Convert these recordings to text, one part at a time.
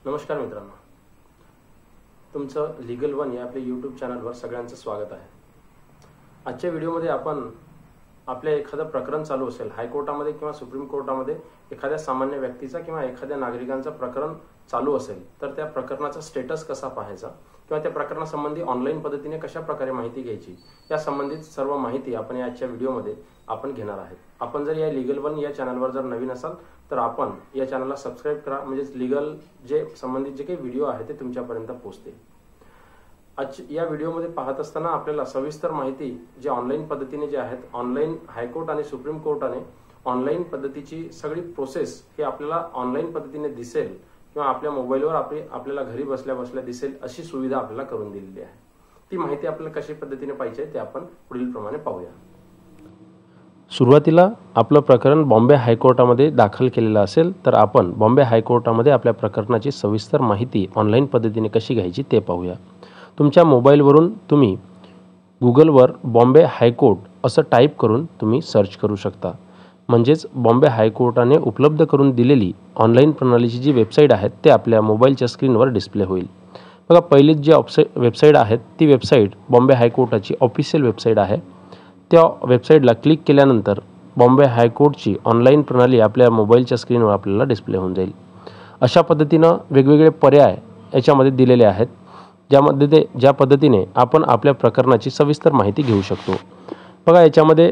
नमस्कार मित्रांनो, तुमचं लीगल वन या आपल्या यूट्यूब चॅनलवर सगळ्यांचं स्वागत आहे। आजच्या व्हिडिओमध्ये आपण आपल्या एखादं प्रकरण चालू असेल हायकोर्टामध्ये किंवा सुप्रीम कोर्टामध्ये, एखाद्या सामान्य व्यक्तीचा किंवा एखाद्या नागरिकांचा प्रकरण चालू असेल तर त्या प्रकरणाचा स्टेटस कसा पाहायचा किंवा त्या प्रकरणासंबंधी ऑनलाईन पद्धतीने कशा प्रकारे माहिती घ्यायची या संबंधित सर्व माहिती आपण आजच्या व्हिडिओमध्ये आपण घेणार आहोत। आपण जर या लीगल वन या चॅनलवर जर नवीन असाल तर आपण या चॅनलला सबस्क्राइब करा, म्हणजे लीगल जे संबंधित जे काही व्हिडिओ आहे ते तुमच्यापर्यंत पोहोचतील। आज या व्हिडिओमध्ये पाहत असताना आपल्याला सविस्तर माहिती जे ऑनलाईन पद्धतीने जे आहेत, ऑनलाईन हायकोर्ट आणि सुप्रीम कोर्टाने ऑनलाईन पद्धतीची सगळी प्रोसेस ही आपल्याला ऑनलाईन पद्धतीने दिसेल किंवा आपल्या मोबाईलवर आपल्याला घरी बसल्या बसल्या दिसेल अशी सुविधा आपल्याला करून दिलेली आहे। ती माहिती आपल्याला कशा पद्धतीने पाहिजे ते आपण पुढील प्रमाणे पाहूया। सुरुवातीला आपलं प्रकरण बॉम्बे हायकोर्टामध्ये दाखल केलेलं असेल तर आपण बॉम्बे हायकोर्टामध्ये आपल्या प्रकरणाची सविस्तर माहिती ऑनलाईन पद्धतीने कशी घ्यायची ते पाहूया। तुमच्या मोबाईलवरून तुम्ही गुगलवर बॉम्बे हायकोर्ट असं टाईप करून तुम्ही सर्च करू शकता, म्हणजेच बॉम्बे हायकोर्टाने उपलब्ध करून दिलेली ऑनलाईन प्रणालीची जी वेबसाईट आहे ते आपल्या मोबाईलच्या स्क्रीनवर डिस्प्ले होईल। बघा, पहिलीच जी वेबसाईट आहे ती वेबसाईट बॉम्बे हायकोर्टाची ऑफिशियल वेबसाईट आहे। त्या वेबसाईटला क्लिक केल्यानंतर बॉम्बे हायकोर्टची ऑनलाईन प्रणाली आपल्या मोबाईलच्या स्क्रीनवर आपल्याला डिस्प्ले होऊन जाईल। अशा पद्धतीनं वेगवेगळे पर्याय याच्यामध्ये दिलेले आहेत, ज्या पद्धतीने आपण आपल्या प्रकरणाची सविस्तर माहिती घेऊ शकतो। बघा, याच्यामध्ये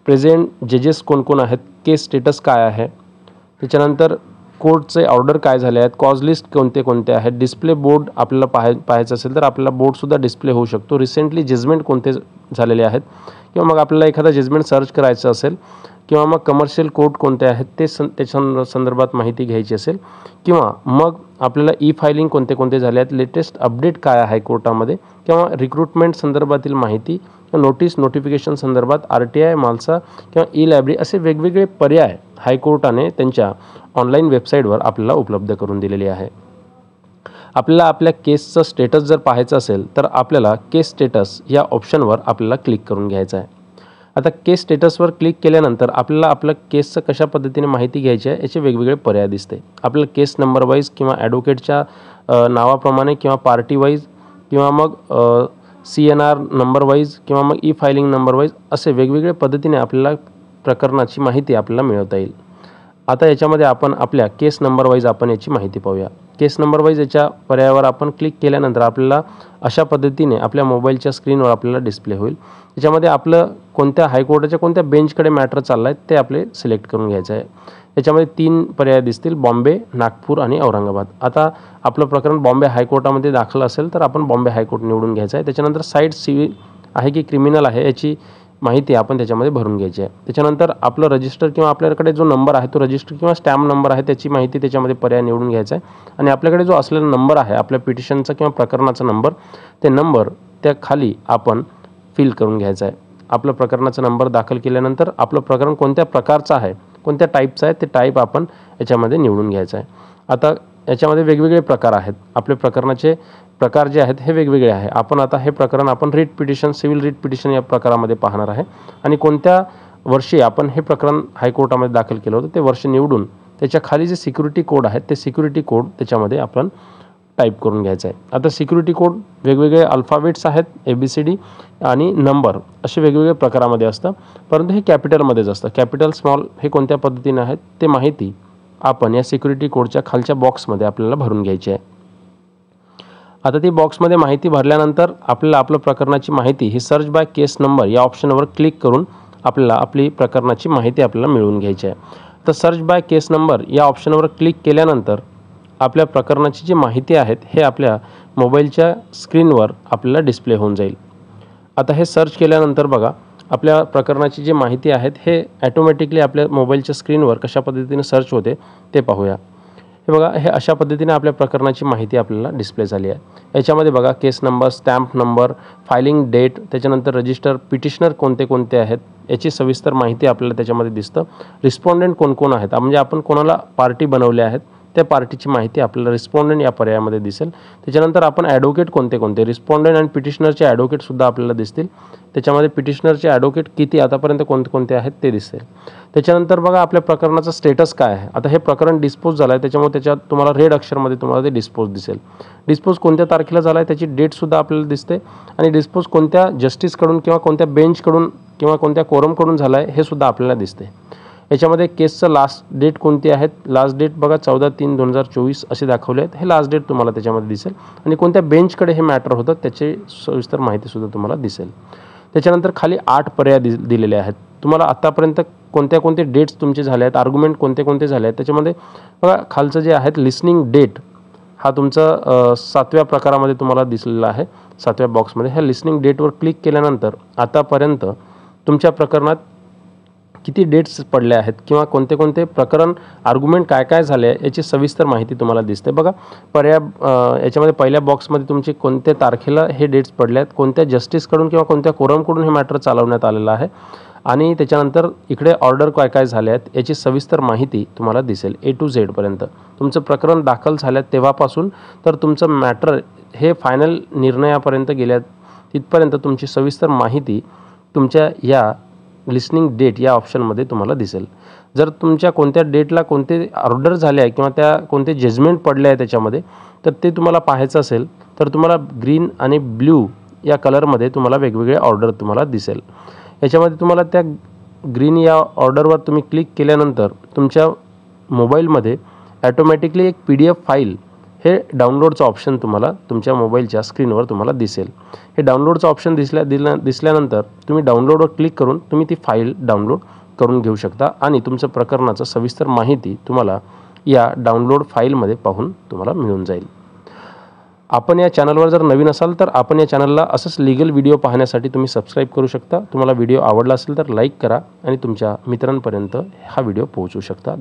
प्रेझेंट जजेस कोण आहेत, केस स्टेटस काय आहे, त्याच्यानंतर कोर्टचे ऑर्डर काय झाले आहेत, कॉज लिस्ट कोणते आहेत, डिस्प्ले बोर्ड आपल्याला पाहायचं असेल तर आपल्याला बोर्डसुद्धा डिस्प्ले होऊ शकतो, रिसेंटली जजमेंट कोणते झालेले आहेत, किंवा मग आपल्याला एखादा जजमेंट सर्च करायचं असेल किंवा मग कमर्शियल कोर्ट कोणते आहेत ते त्याच्या संदर्भात माहिती घ्यायची असेल, किंवा मग आपल्याला ई फायलिंग कोणते झाले आहेत, लेटेस्ट अपडेट काय आहे कोर्टामध्ये, किंवा रिक्रुटमेंट संदर्भातील माहिती, नोटिफिकेशन संदर्भात, RTI मालसा किंवा ई लायब्ररी असे वेगवेगळे पर्याय हायकोर्टाने त्यांच्या ऑनलाईन वेबसाईटवर आपल्याला उपलब्ध करून दिलेले आहे। आपल्याला आपल्या केसचं स्टेटस जर पाहायचं असेल तर आपल्याला केस स्टेटस या ऑप्शनवर आपल्याला क्लिक करून घ्यायचं आहे। आता केस स्टेटसवर क्लिक केल्यानंतर आपल्याला आपल्या केसचं कशा पद्धतीने माहिती घ्यायची आहे याचे वेगवेगळे पर्याय दिसते। आपल्याला केस नंबर वाईज किंवा ॲडव्होकेटच्या नावाप्रमाणे किंवा पार्टी वाईज किंवा मग CNR नंबर वाईज किंवा मग ई फायलिंग नंबर वाईज असे वेगवेगळे पद्धतीने आपल्याला प्रकरणाची माहिती आपल्याला मिळवता येईल। आता याच्यामध्ये आपण आपल्या केस नंबर वाईज आपण याची माहिती पाहूया। केस नंबर वाईज याच्या पर्यायावर आपण क्लिक केल्यानंतर आपल्याला अशा पद्धतीने आपल्या मोबाईलच्या स्क्रीनवर आपल्याला डिस्प्ले होईल। याच्यामध्ये आपलं कोणत्या हायकोर्टाच्या कोणत्या बेंचकडे मॅटर चालला आहे ते आपले सिलेक्ट करून घ्यायचं आहे। याच्यामध्ये 3 पर्याय दिसतील, बॉम्बे, नागपूर आणि औरंगाबाद। आता आपलं प्रकरण बॉम्बे हायकोर्टामध्ये दाखल असेल तर आपण बॉम्बे हायकोर्ट निवडून घ्यायचं आहे। त्याच्यानंतर साईड सिव्हिल आहे की क्रिमिनल आहे याची माहिती आपण त्याच्यामध्ये भरून घ्यायची आहे। त्याच्यानंतर आपलं रजिस्टर किंवा आपल्याकडे जो नंबर आहे तो रजिस्टर किंवा स्टॅम्प नंबर आहे त्याची माहिती त्याच्यामध्ये पर्याय निवडून घ्यायचा आहे। आणि आपल्याकडे जो असलेला नंबर आहे आपल्या पिटिशनचा किंवा प्रकरणाचा नंबर, ते नंबर त्या खाली आपण फिल करून घ्यायचा आहे। आपलं प्रकरणाचा नंबर दाखल केल्यानंतर आपलं प्रकरण कोणत्या प्रकारचं आहे, कोणत्या टाईपचं आहे ते टाईप आपण याच्यामध्ये निवडून घ्यायचं आहे। आता याच्यामध्ये वेगवेगळे प्रकार आहेत, आपले प्रकरणाचे प्रकार जे आहेत हे वेगवेगळे आहे। आपण आता हे प्रकरण आपण writ petition, civil writ petition या प्रकारामध्ये पाहणार आहे आणि कोणत्या वर्षी आपण हे प्रकरण हायकोर्टामध्ये दाखल केलं होतं ते वर्ष निवडून त्याच्या खाली जे सिक्युरिटी कोड आहेत ते सिक्युरिटी कोड त्याच्यामध्ये आपण टाईप करून घ्यायचं आहे। आता सिक्युरिटी कोड वेगवेगळे अल्फाबेट्स आहेत, ABCD आणि नंबर असे वेगवेगळे प्रकारामध्ये असतं, परंतु हे कॅपिटलमध्येच असतं। कॅपिटल, स्मॉल हे कोणत्या पद्धतीने आहेत ते माहिती आपण या सिक्युरिटी कोडच्या खालच्या बॉक्समध्ये आपल्याला भरून घ्यायची आहे। आता ती बॉक्समध्ये माहिती भरल्यानंतर आपल्याला आपल्या प्रकरणाची माहिती ही सर्च बाय केस नंबर या ऑप्शनवर क्लिक करून आपल्याला आपली प्रकरणाची माहिती आपल्याला मिळवून घ्यायची आहे। तर सर्च बाय केस नंबर या ऑप्शनवर क्लिक केल्यानंतर आपल्या प्रकरणाची जी माहिती आहेत हे आपल्या मोबाईलच्या स्क्रीनवर आपल्याला डिस्प्ले होऊन जाईल। आता हे सर्च केल्यानंतर बघा, आपल्या प्रकरणाची जी माहिती आहेत हे ॲटोमॅटिकली आपल्या मोबाईलच्या स्क्रीनवर कशा पद्धतीने सर्च होते ते पाहूया। हे बघा, हे अशा पद्धतीने आपल्या प्रकरणाची माहिती आपल्याला डिस्प्ले झाली आहे। याच्यामध्ये बघा, case number, stamp number, filing date, त्याच्यानंतर रजिस्टर, पिटिशनर कोणते आहेत याची सविस्तर माहिती आपल्याला त्याच्यामध्ये दिसतं। रिस्पॉन्डेंट कोण आहेत, म्हणजे आपण कोणाला पार्टी बनवले आहेत त्या पार्टीची माहिती आपल्याला रिस्पॉन्डंट या पर्यायामध्ये दिसेल. त्याच्यानंतर आपण ॲडव्होकेट कोणते रिस्पॉन्डंट आणि पिटिशनरचे ॲडव्होकेटसुद्धा आपल्याला दिसतील. त्याच्यामध्ये पिटिशनरचे ॲडव्होकेट किती आतापर्यंत कोणते आहेत ते दिसेल. त्याच्यानंतर बघा आपल्या प्रकरणाचा स्टेटस काय आहे. आता हे प्रकरण डिस्पोज झालं आहे, त्याच्यामुळे त्याच्यात तुम्हाला रेड अक्षरमध्ये तुम्हाला ते डिस्पोज दिसेल. डिस्पोज कोणत्या तारखेला झाला आहे त्याची डेटसुद्धा आपल्याला दिसते आणि डिस्पोज कोणत्या जस्टिसकडून किंवा कोणत्या बेंचकडून किंवा कोणत्या कोरमकडून झाला आहे हे सुद्धा आपल्याला दिसते. याच्यामध्ये केसचं लास्ट डेट कोणती आहेत. लास्ट डेट बघा 14/3/2024 असे दाखवले आहेत. हे लास्ट डेट तुम्हाला त्याच्यामध्ये दिसेल आणि कोणत्या बेंचकडे हे मॅटर होतं त्याची सविस्तर माहितीसुद्धा तुम्हाला दिसेल. त्याच्यानंतर खाली 8 पर्याय दिलेले आहेत. तुम्हाला आतापर्यंत कोणत्या डेट्स तुमचे झाले आहेत, आर्ग्युमेंट कोणते झाले आहेत. त्याच्यामध्ये बघा खालचं जे आहेत लिसनिंग डेट हा तुमचा 7व्या प्रकारामध्ये तुम्हाला दिसलेला आहे. 7व्या बॉक्समध्ये ह्या लिसनिंग डेटवर क्लिक केल्यानंतर आतापर्यंत तुमच्या प्रकरणात किती डेट्स पडल्या आहेत किंवा कोणते प्रकरण आर्ग्युमेंट काय झाले आहे याची सविस्तर माहिती तुम्हाला दिसते. बघा पर्याय याच्यामध्ये पहिल्या बॉक्समध्ये तुमचे कोणत्या तारखेला हे डेट्स पडले आहेत, कोणत्या जस्टिसकडून किंवा कोणत्या कोरमकडून हे मॅटर चालवण्यात आलेलं आहे आणि त्याच्यानंतर इकडे ऑर्डर काय झाले आहेत याची सविस्तर माहिती तुम्हाला दिसेल. A to Z पर्यंत तुमचं प्रकरण दाखल झालं तेव्हापासून तर तुमचं मॅटर हे फायनल निर्णयापर्यंत गेल्या तिथपर्यंत तुमची सविस्तर माहिती तुमच्या या लिसनिंग डेट या ऑप्शनमध्ये तुम्हाला दिसेल. जर तुमच्या कोणत्या डेटला कोणते ऑर्डर झाले आहे किंवा त्या कोणते जजमेंट पडले आहे त्याच्यामध्ये तर ते तुम्हाला पाहायचं असेल तर तुम्हाला ग्रीन आणि ब्ल्यू या कलरमध्ये तुम्हाला वेगवेगळे ऑर्डर तुम्हाला दिसेल. याच्यामध्ये तुम्हाला त्या ग्रीन या ऑर्डरवर तुम्ही क्लिक केल्यानंतर तुमच्या मोबाईलमध्ये ॲटोमॅटिकली एक PDF फाईल हे डाउनलोडचं ऑप्शन तुम्हाला तुमच्या मोबाईलच्या स्क्रीनवर तुम्हाला दिसेल. हे डाउनलोडचं ऑप्शन दिसल्यानंतर तुम्ही डाउनलोडवर क्लिक करून तुम्ही ती फाईल डाउनलोड करून घेऊ शकता आणि तुमचं प्रकरणाचं सविस्तर माहिती तुम्हाला या डाउनलोड फाईलमध्ये पाहून तुम्हाला मिळून जाईल. आपण या चॅनलवर जर नवीन असाल तर आपण या चॅनलला असंच लीगल व्हिडिओ पाहण्यासाठी तुम्ही सबस्क्राईब करू शकता. तुम्हाला व्हिडिओ आवडला असेल तर लाईक करा आणि तुमच्या मित्रांपर्यंत हा व्हिडिओ पोहोचवू शकता.